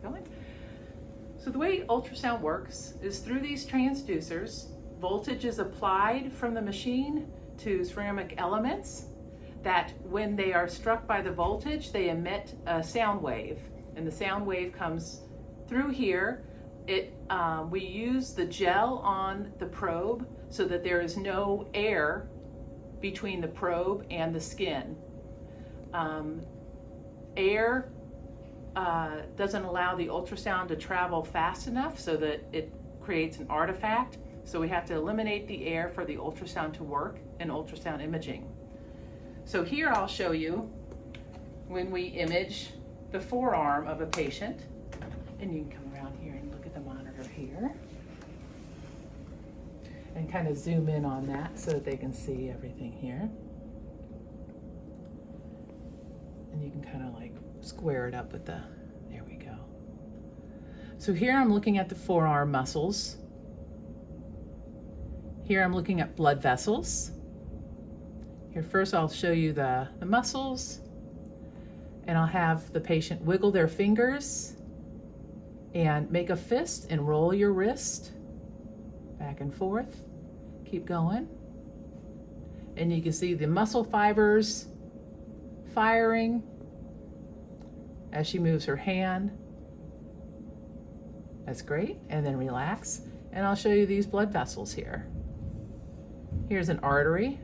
going. So the way ultrasound works is through these transducers, voltage is applied from the machine to ceramic elements that when they are struck by the voltage, they emit a sound wave. And the sound wave comes through here. We use the gel on the probe so that there is no air between the probe and the skin. Air doesn't allow the ultrasound to travel fast enough so that it creates an artifact. So we have to eliminate the air for the ultrasound to work in ultrasound imaging. So here I'll show you when we image the forearm of a patient. And you can come around here and look at the monitor here. And kind of zoom in on that so that they can see everything here. And you can kind of like square it up with the, there we go. So here I'm looking at the forearm muscles. Here I'm looking at blood vessels. Here first I'll show you the muscles, and I'll have the patient wiggle their fingers and make a fist and roll your wrist back and forth. Keep going. And you can see the muscle fibers firing as she moves her hand. That's great. And then relax. And I'll show you these blood vessels here. Here's an artery.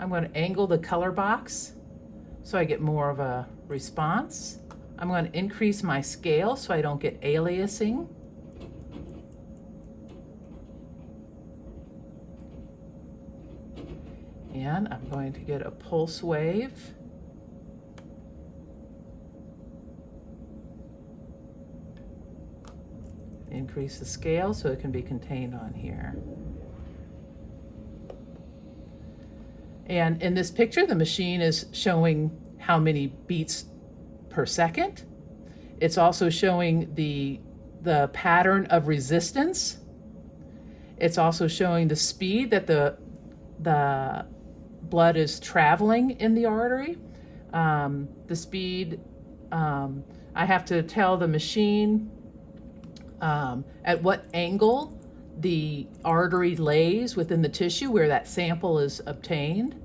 I'm going to angle the color box so I get more of a response. I'm going to increase my scale so I don't get aliasing. And I'm going to get a pulse wave. Increase the scale so it can be contained on here. And in this picture, the machine is showing how many beats per second. It's also showing the pattern of resistance. It's also showing the speed that the blood is traveling in the artery. The speed, I have to tell the machine at what angle the artery lays within the tissue where that sample is obtained.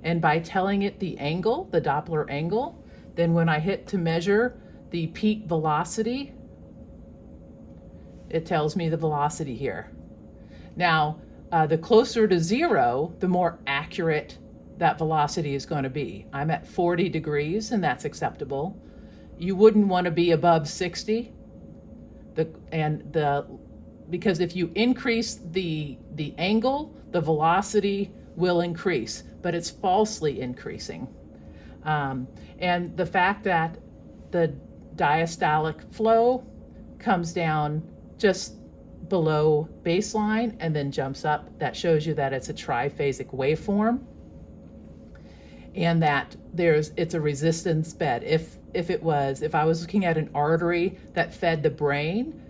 And by telling it the angle, the Doppler angle, then when I hit to measure the peak velocity, it tells me the velocity here. Now, the closer to zero, the more accurate that velocity is going to be. I'm at 40 degrees and that's acceptable. You wouldn't want to be above 60. Because if you increase the angle, the velocity will increase, but it's falsely increasing. And the fact that the diastolic flow comes down just below baseline and then jumps up, that shows you that it's a triphasic waveform and that it's a resistance bed. If I was looking at an artery that fed the brain,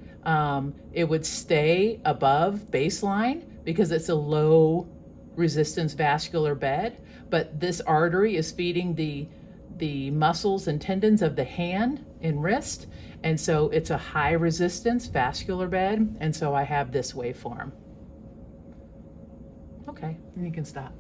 it would stay above baseline because it's a low resistance vascular bed, but this artery is feeding the muscles and tendons of the hand and wrist, and so it's a high resistance vascular bed, and so I have this waveform. Okay, and you can stop.